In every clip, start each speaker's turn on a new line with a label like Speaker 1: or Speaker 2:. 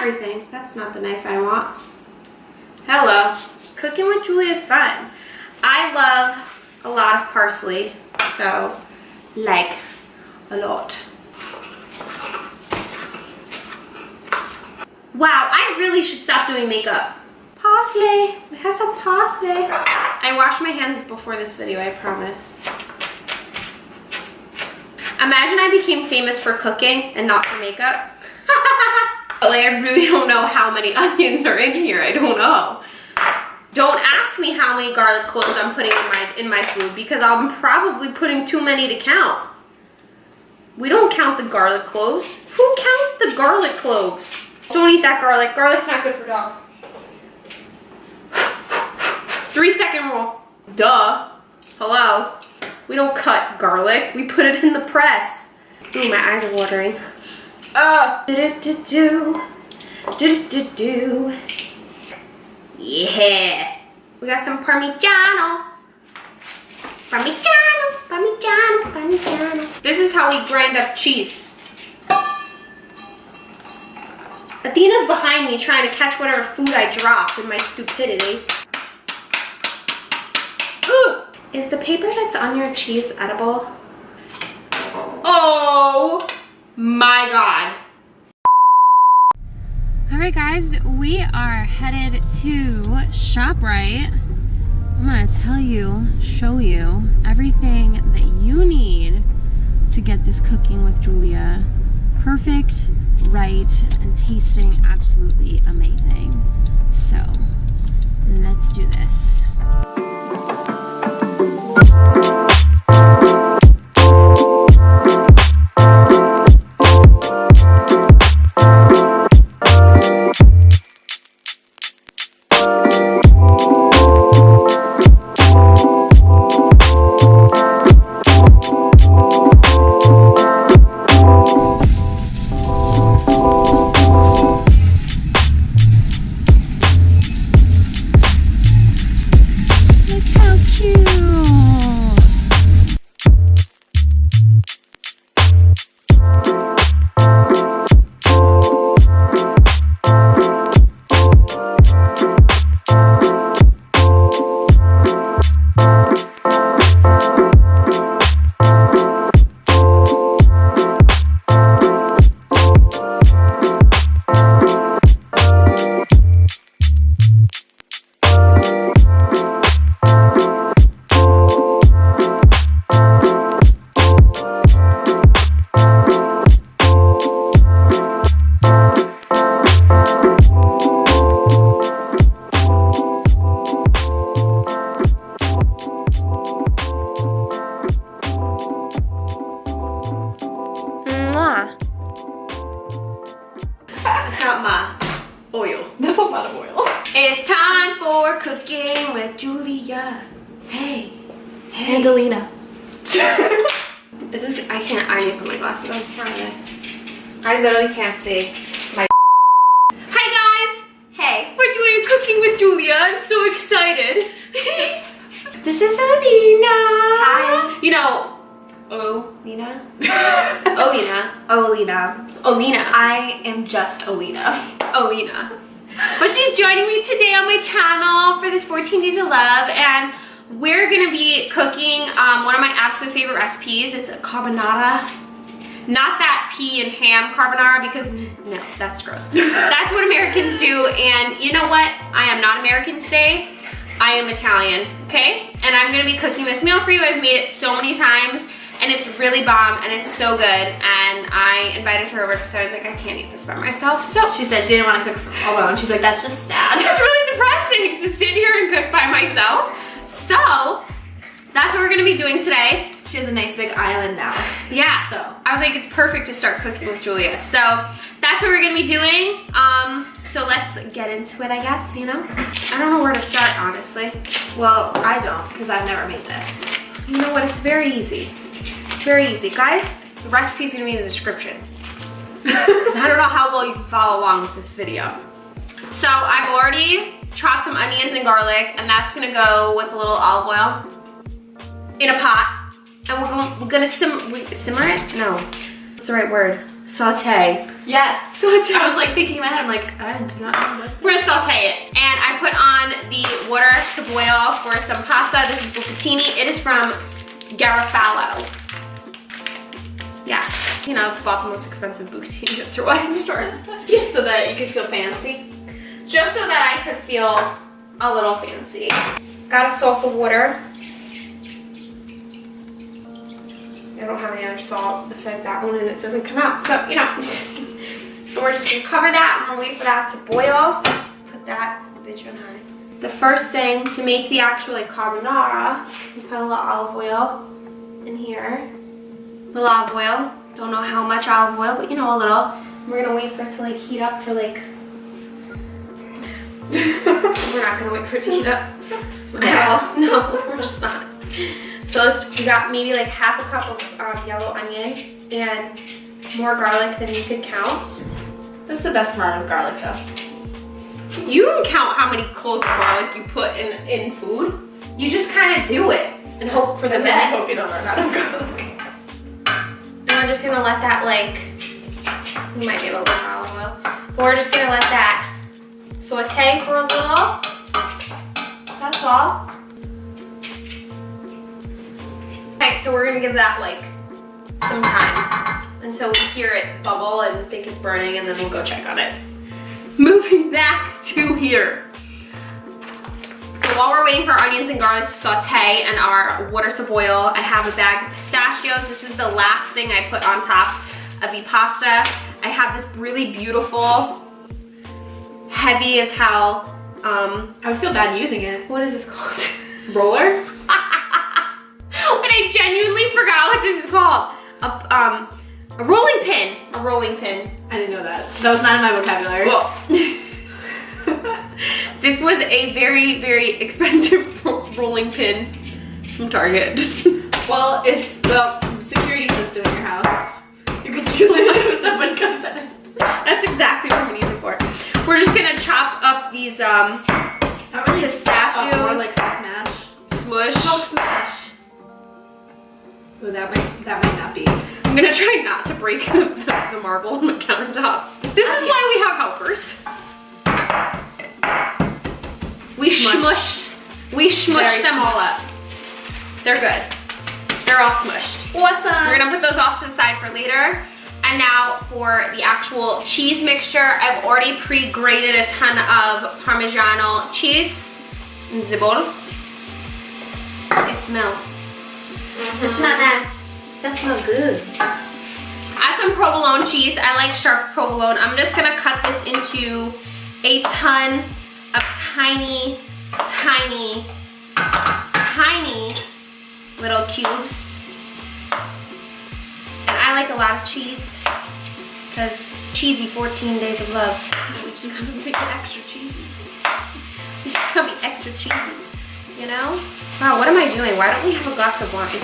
Speaker 1: everything. That's not the knife I want. Hello. Cooking with Julia is fun. I love a lot of parsley, so like a lot. Wow, I really should stop doing makeup. Parsley. It has some parsley. I washed my hands before this video, I promise. Imagine I became famous for cooking and not for makeup. Like, I really don't know how many onions are in here. I don't know. Don't ask me how many garlic cloves I'm putting in my food, because I'm probably putting too many to count. We don't count the garlic cloves. Who counts the garlic cloves? Don't eat that garlic. Garlic's not good for dogs. 3-second rule. Duh. Hello. We don't cut garlic. We put it in the press. Ooh, my eyes are watering. Do-do-do-do. Yeah. We got some Parmigiano. Parmigiano, Parmigiano, Parmigiano. This is how we grind up cheese. Athena's behind me trying to catch whatever food I drop in my stupidity. Ooh. Is the paper that's on your cheese edible? Oh my God. All right, guys, we are headed to ShopRite. I'm gonna tell you, show you everything that you need to get this cooking with Julia perfect, right, and tasting absolutely amazing. So let's do this. Oil. That's a lot of oil. It's time for cooking with Julia. Hey. Hey.
Speaker 2: Angelina.
Speaker 1: Is this, I need to put my glasses on Friday. I literally can't see my Hi guys. Hey, we're doing cooking with Julia. I'm so excited. This is Alina.
Speaker 2: Hi.
Speaker 1: You know, Olina? Olina.
Speaker 2: I am just Alina.
Speaker 1: Olina. But she's joining me today on my channel for this 14 Days of Love, and we're gonna be cooking one of my absolute favorite recipes. It's a carbonara. Not that pea and ham carbonara, because no, that's gross. That's what Americans do, and you know what? I am not American today. I am Italian, okay? And I'm gonna be cooking this meal for you. I've made it so many times, and it's really bomb, and it's so good. And I invited her over because I was like, I can't eat this by myself. So
Speaker 2: she said she didn't want to cook alone. She's like, that's just sad.
Speaker 1: It's really depressing to sit here and cook by myself. So that's what we're gonna be doing today.
Speaker 2: She has a nice big island now.
Speaker 1: Yeah, so I was like, it's perfect to start cooking with Julia. So that's what we're gonna be doing. So let's get into it, I guess, you know? I don't know where to start, honestly.
Speaker 2: Well, I don't, because I've never made this.
Speaker 1: You know what, it's very easy. It's very easy. Guys, the recipe's gonna be in the description. Because I don't know how well you can follow along with this video. So I've already chopped some onions and garlic, and that's gonna go with a little olive oil in a pot. And we're gonna simmer it? No, what's the right word? Saute.
Speaker 2: Yes.
Speaker 1: Saute.
Speaker 2: I was like thinking in my head, I'm like, I do not know what.
Speaker 1: We're gonna saute it. And I put on the water to boil for some pasta. This is Bucatini. It is from Garofalo. Yeah, you know, bought the most expensive Bucatini that there was in the store.
Speaker 2: Just so that you could feel fancy.
Speaker 1: Just so that I could feel a little fancy. Gotta salt the water. I don't have any other salt besides that one and it doesn't come out, so you know. And we're just gonna cover that and we'll wait for that to boil. Put that bitch on high. The first thing to make the actual like carbonara, we put a little olive oil in here. A little olive oil. Don't know how much olive oil, but you know, a little. We're gonna wait for it to like heat up for like. We're not gonna wait for it to heat up at all. No, we're just not. So we got maybe like half a cup of yellow onion and more garlic than you could count.
Speaker 2: This is the best part of garlic though.
Speaker 1: You don't count how many cloves of garlic you put in food. You just kind of do it and hope for the best.
Speaker 2: I hope you don't run out of garlic.
Speaker 1: And we're just gonna let that like, we might need a little bit of olive oil. But we're just gonna let that saute for a little. That's all. Okay, so we're gonna give that like some time until we hear it bubble and think it's burning, and then we'll go check on it. Moving back to here. So while we're waiting for our onions and garlic to saute and our water to boil, I have a bag of pistachios. This is the last thing I put on top of the pasta. I have this really beautiful, heavy as hell,
Speaker 2: I would feel bad using it.
Speaker 1: what is this called?
Speaker 2: Roller?
Speaker 1: But I genuinely forgot what this is called. A rolling pin. A rolling pin.
Speaker 2: I didn't know that. That was not in my vocabulary.
Speaker 1: Well, this was a very, very expensive rolling pin from Target.
Speaker 2: Well, it's the security system in your house. You could use it if someone comes in.
Speaker 1: That's exactly what I'm gonna use it for. We're just gonna chop up these
Speaker 2: Not really
Speaker 1: pistachios.
Speaker 2: more like smash.
Speaker 1: Smush.
Speaker 2: Hulk smash. Ooh, that might not be.
Speaker 1: I'm gonna try not to break the marble on my countertop. This is why we have helpers. We smushed them all up. They're good. They're all smushed.
Speaker 2: Awesome.
Speaker 1: We're gonna put those off to the side for later. And now for the actual cheese mixture, I've already pre-grated a ton of Parmesan cheese in the bowl. It smells. It smells nice. That smells good. Add some provolone cheese. I like sharp provolone. I'm just gonna cut this into a ton of tiny, tiny, tiny little cubes. And I like a lot of cheese because cheesy 14 days of love. So we just gotta make it extra cheesy. We just gotta be extra cheesy, you know? Wow, what am I doing? Why don't we have a glass of wine?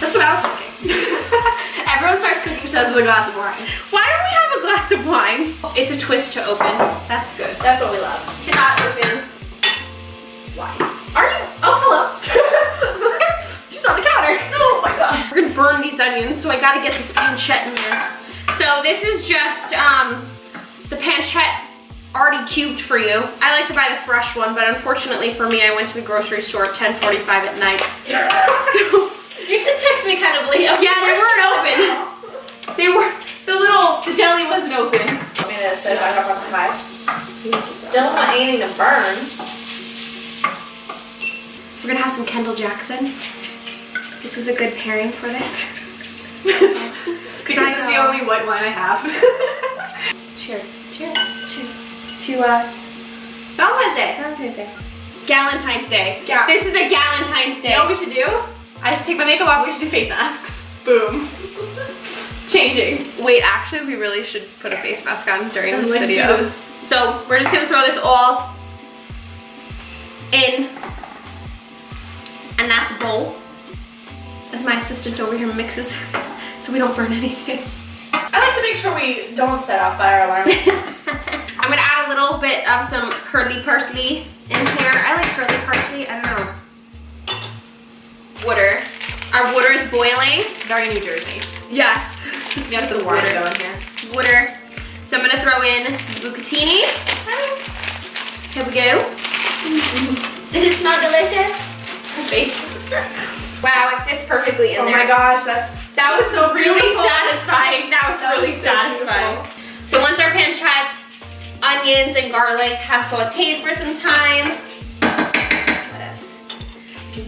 Speaker 2: That's what I was thinking. Everyone starts cooking shows with a glass of wine.
Speaker 1: Why don't we have a glass of wine? It's a twist to open. That's good.
Speaker 2: That's what we love.
Speaker 1: Cannot open wine. Are you?
Speaker 2: Oh, hello. She's on the counter. Oh my god.
Speaker 1: We're gonna burn these onions, so I gotta get this pancetta in there. So this is just the pancetta already cubed for you. I like to buy the fresh one, but unfortunately for me, I went to the grocery store at 10:45 at night. So
Speaker 2: you did text me kind of late.
Speaker 1: yeah, they weren't open. They were, the deli wasn't open.
Speaker 2: I mean, it says I have on high. Don't want anything to burn.
Speaker 1: We're gonna have some Kendall Jackson. This is a good pairing for this.
Speaker 2: Because it's the only white wine I have.
Speaker 1: Cheers. Cheers. Cheers. To
Speaker 2: Valentine's Day.
Speaker 1: Valentine's Day. Galentine's Day.
Speaker 2: Yeah.
Speaker 1: This is a Galentine's Day.
Speaker 2: You know what we should do? I should take my makeup off. We should do face masks. Boom. Changing.
Speaker 1: Wait, actually, we really should put a face mask on during this
Speaker 2: Let's
Speaker 1: video.
Speaker 2: do this.
Speaker 1: So we're just gonna throw this all in, and that's the bowl. As my assistant over here mixes, so we don't burn anything.
Speaker 2: I like to make sure we don't set off fire alarms.
Speaker 1: I'm gonna add a little bit of some curly parsley in here. I like curly parsley, I don't know. Water. Our water is boiling.
Speaker 2: Very New Jersey.
Speaker 1: Yes.
Speaker 2: You have some water going here.
Speaker 1: Water. So I'm gonna throw in bucatini. Here we go.
Speaker 2: Does it smell delicious? My face.
Speaker 1: Wow, it fits perfectly in there.
Speaker 2: Oh my gosh, that was so
Speaker 1: really
Speaker 2: beautiful.
Speaker 1: Satisfying. That was really
Speaker 2: so
Speaker 1: satisfying.
Speaker 2: beautiful.
Speaker 1: So once our pancetta, onions and garlic have sauteed for some time, what else?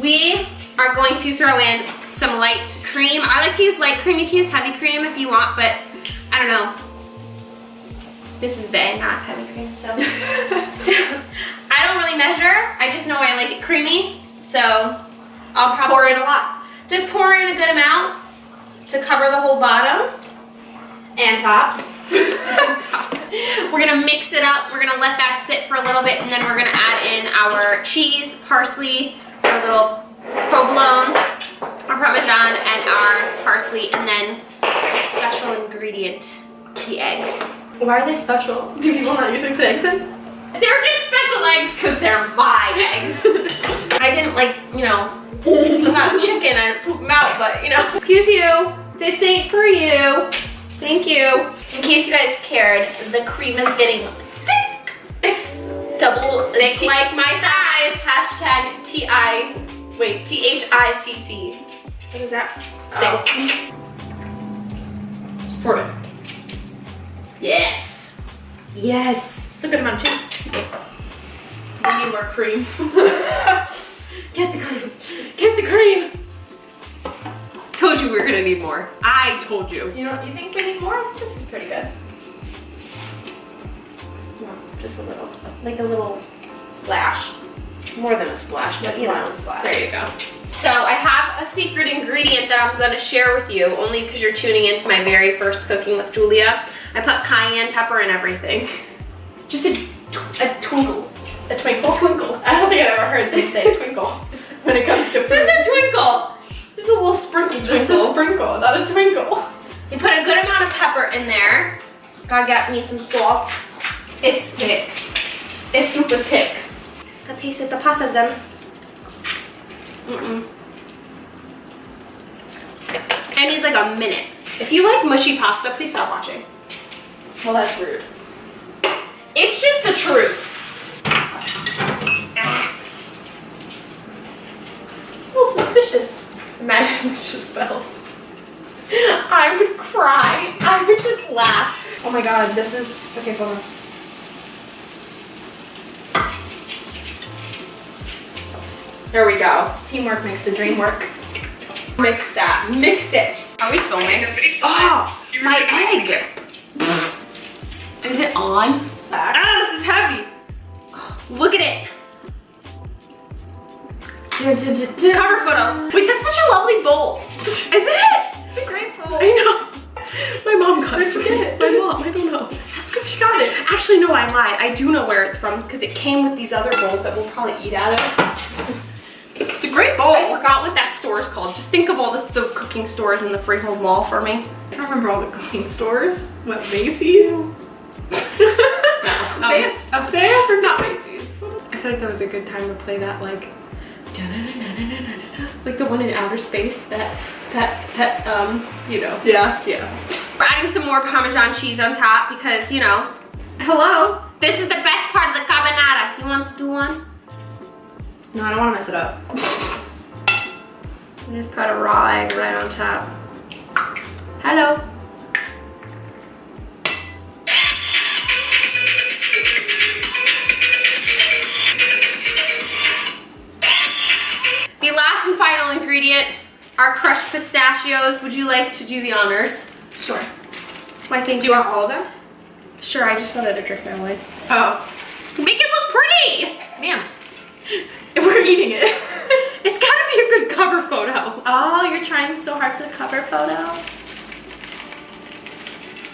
Speaker 1: We are going to throw in some light cream. I like to use light cream. You can use heavy cream if you want, but I don't know. This is bae, not heavy cream, so. So I don't really measure. I just know I like it creamy, so I'll probably pour in a lot. Just pour in a good amount to cover the whole bottom and top. We're gonna mix it up. We're gonna let that sit for a little bit, and then we're gonna add in our cheese, parsley, our little provolone, our parmesan, and our parsley, and then a special ingredient, the eggs.
Speaker 2: Why are they special? Do people not usually put eggs in?
Speaker 1: They're just special eggs because they're my eggs. I didn't like, you know, I'm not a chicken, I didn't poop them out, but you know. Excuse you, this ain't for you. Thank you.
Speaker 2: In case you guys cared, the cream is getting thick. Double
Speaker 1: Thick like my thighs.
Speaker 2: Hashtag THICC.
Speaker 1: What is that?
Speaker 2: Oh.
Speaker 1: Just pour it. Yes. Yes.
Speaker 2: It's a good amount of cheese.
Speaker 1: We need more cream. Get the cream. Get the cream. Told you we were gonna need more. I told you.
Speaker 2: You know, you think we need more? This is pretty good.
Speaker 1: No, just a little. Like a little splash. More than a splash, but
Speaker 2: That's
Speaker 1: you
Speaker 2: more
Speaker 1: know.
Speaker 2: than a splash.
Speaker 1: There you go. So I have a secret ingredient that I'm gonna share with you, only because you're tuning into my very first cooking with Julia. I put cayenne pepper in everything. Just a twinkle.
Speaker 2: A twinkle?
Speaker 1: Twinkle.
Speaker 2: I don't think I've ever heard someone say twinkle when it comes to food.
Speaker 1: This is a twinkle. Just a little sprinkle twinkle.
Speaker 2: It's a sprinkle, not a twinkle.
Speaker 1: You put a good amount of pepper in there. Gotta get me some salt. It's thick. It's super thick. Let's taste it. The pasta's done. It needs like a minute. If you like mushy pasta, please stop watching.
Speaker 2: Well, that's rude.
Speaker 1: It's just the truth.
Speaker 2: A little suspicious.
Speaker 1: Imagine it just fell. I would cry. I would just laugh.
Speaker 2: Oh my god, this is... Okay, hold on.
Speaker 1: There we go.
Speaker 2: Teamwork makes the dream work.
Speaker 1: Mix that. Mix it. Are we filming? Oh, my egg. Is it on? Ah, this is heavy. Look at it. Cover photo.
Speaker 2: Wait, that's such a lovely bowl.
Speaker 1: Is it?
Speaker 2: It's a great bowl.
Speaker 1: I know. My mom got it for me.
Speaker 2: forget?
Speaker 1: My mom, I don't know.
Speaker 2: That's good she got it.
Speaker 1: Actually, no, I lied. I do know where it's from because it came with these other bowls that we'll probably eat out of.
Speaker 2: It's a great bowl.
Speaker 1: I forgot what that store is called. Just think of all the cooking stores in the Freehold Mall for me.
Speaker 2: I don't remember all the cooking stores. What, Macy's?
Speaker 1: Up there? Or not Macy's. I feel like that was a good time to play that like the one in outer space, that you know.
Speaker 2: Yeah.
Speaker 1: Yeah. We're adding some more Parmesan cheese on top because, you know.
Speaker 2: Hello?
Speaker 1: This is the best part of the carbonara. You want to do one?
Speaker 2: No, I don't want to mess it up.
Speaker 1: Just put a raw egg right on top. Hello. The last and final ingredient are crushed pistachios. Would you like to do the honors?
Speaker 2: Sure.
Speaker 1: Why, thank
Speaker 2: Do you want all of them?
Speaker 1: Sure, I just wanted to drink my wine.
Speaker 2: Oh.
Speaker 1: Make it look pretty!
Speaker 2: Ma'am. If we're eating it.
Speaker 1: It's gotta be a good cover photo.
Speaker 2: Oh, you're trying so hard for the cover photo?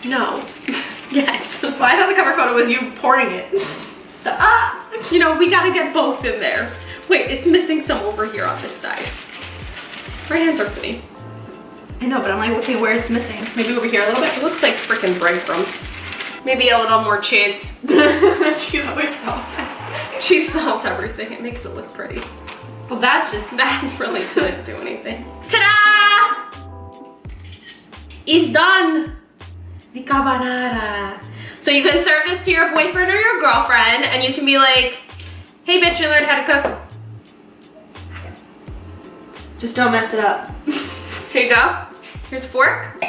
Speaker 1: No. Yes.
Speaker 2: Well, I thought the cover photo was you pouring it.
Speaker 1: You know, we gotta get both in there. Wait, it's missing some over here on this side. My hands are clean.
Speaker 2: I know, but I'm like, okay, where it's missing? Maybe over here a little bit?
Speaker 1: It looks like freaking breadcrumbs. Maybe a little more cheese.
Speaker 2: Cheese always sells.
Speaker 1: Cheese sells everything. It makes it look pretty.
Speaker 2: Well, that's just...
Speaker 1: That really didn't do anything. Ta-da! It's done! The carbonara. So you can serve this to your boyfriend or your girlfriend, and you can be like, hey bitch, I learned how to cook.
Speaker 2: Just don't mess it up.
Speaker 1: Here you go. Here's a fork.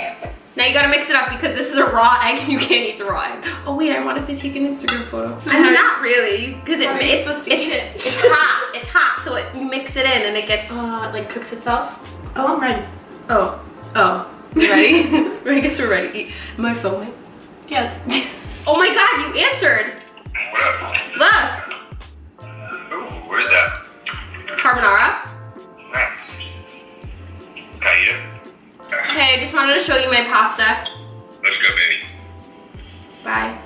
Speaker 1: Now you gotta mix it up because this is a raw egg and you can't eat the raw egg. Oh wait, I wanted to take an Instagram photo. I mean, not really, because it's hot. It's hot, so you mix it in and it gets...
Speaker 2: it like cooks itself. Oh, I'm ready.
Speaker 1: Oh. You ready? I guess we're ready to eat. Am I filming?
Speaker 2: Yes.
Speaker 1: Oh my god, you answered. Look.
Speaker 3: Ooh, where's that?
Speaker 1: Carbonara.
Speaker 3: Nice. Cayenne.
Speaker 1: Hey, I just wanted to show you my pasta.
Speaker 3: Let's go, baby.
Speaker 1: Bye.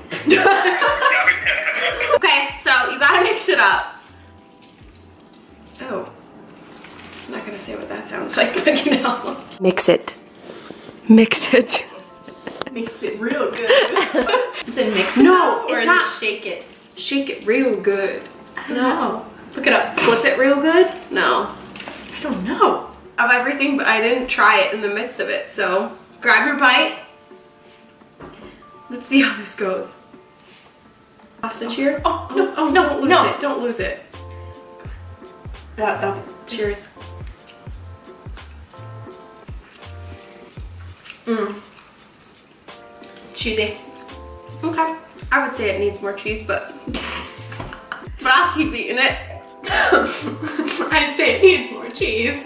Speaker 1: Okay, so you gotta mix it up. Oh. I'm not gonna say what that sounds like, but you know. Mix it. Mix it.
Speaker 2: Makes it real good. Is it mix it
Speaker 1: No,
Speaker 2: up, or
Speaker 1: it's
Speaker 2: is
Speaker 1: not.
Speaker 2: it shake it?
Speaker 1: Shake it real good.
Speaker 2: I don't know. Look it up.
Speaker 1: Flip it real good? No.
Speaker 2: I don't know.
Speaker 1: Of everything, but I didn't try it in the midst of it, so grab your bite. Let's see how this goes. Pasta cheer?
Speaker 2: No,
Speaker 1: Don't lose it. Don't lose it.
Speaker 2: No.
Speaker 1: Cheers.
Speaker 2: Cheesy.
Speaker 1: Okay. I would say it needs more cheese, but I'll keep eating it.
Speaker 2: I'd say it needs more cheese.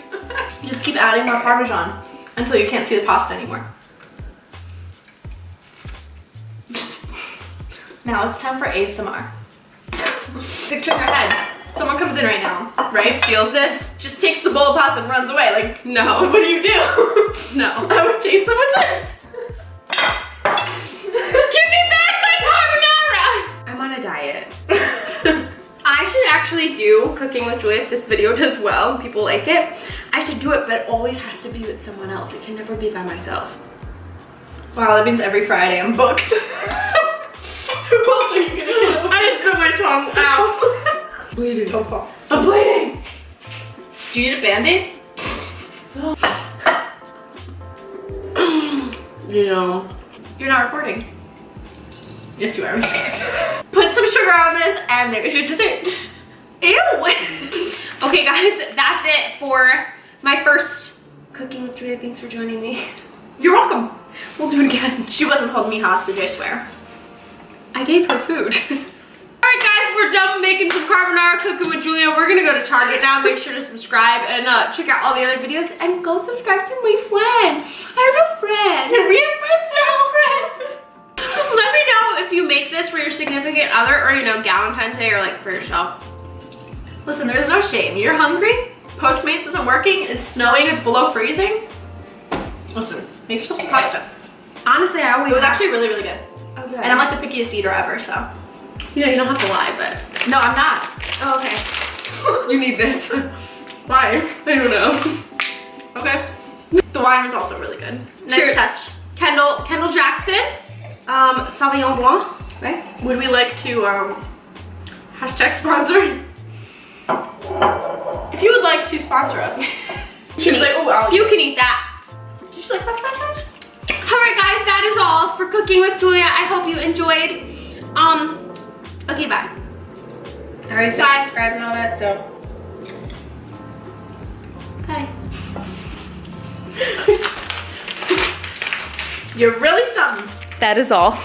Speaker 2: Just keep adding more Parmesan until you can't see the pasta anymore. Now it's time for ASMR. Picture in your head. Someone comes in right now, right?
Speaker 1: Steals this?
Speaker 2: Just takes the bowl of pasta and runs away. Like,
Speaker 1: No.
Speaker 2: what do you do?
Speaker 1: No.
Speaker 2: I would chase them with this.
Speaker 1: Give me back my carbonara! I'm on a diet. I should actually do Cooking with Julia if this video does well and people like it. I should do it, but it always has to be with someone else. It can never be by myself.
Speaker 2: Wow, that means every Friday I'm booked. Who else are you gonna do?
Speaker 1: I just bit my tongue. Ow.
Speaker 2: Bleeding. Don't fall.
Speaker 1: I'm bleeding.
Speaker 2: Do you need a Band-Aid?
Speaker 1: You know.
Speaker 2: You're not recording. Yes, you are. Put some sugar on this, and there's your dessert.
Speaker 1: Ew. Okay, guys, that's it for my first Cooking with Julia. Thanks for joining me.
Speaker 2: You're welcome.
Speaker 1: We'll do it again.
Speaker 2: She wasn't holding me hostage, I swear.
Speaker 1: I gave her food. Alright guys, we're done making some carbonara Cooking with Julia. We're gonna go to Target now. Make sure to subscribe and check out all the other videos and go subscribe to my friend. I have a friend. We have friends now, friends. Let me know if you make this for your significant other or, you know, Valentine's Day or like for yourself.
Speaker 2: Listen, there's no shame. You're hungry, Postmates isn't working, it's snowing, it's below freezing. Listen, make yourself some pasta.
Speaker 1: Honestly, I always
Speaker 2: It was actually really, really good.
Speaker 1: okay.
Speaker 2: And I'm like the pickiest eater ever, so.
Speaker 1: You know, you don't have to lie, but
Speaker 2: No, I'm not.
Speaker 1: oh, okay. You need this.
Speaker 2: Why?
Speaker 1: I don't know.
Speaker 2: Okay. The wine is also really good. Nice
Speaker 1: Cheers.
Speaker 2: touch.
Speaker 1: Kendall Jackson, Sauvignon Blanc, right?
Speaker 2: Would we like to hashtag sponsor? If you would like to sponsor us. She's like, oh, I'll
Speaker 1: You can eat that.
Speaker 2: Did you like pasta?
Speaker 1: Alright guys, that is all for Cooking with Julia. I hope you enjoyed. Okay, bye. I already said subscribe and all that, so. Bye.
Speaker 2: You're really something.
Speaker 1: That is all.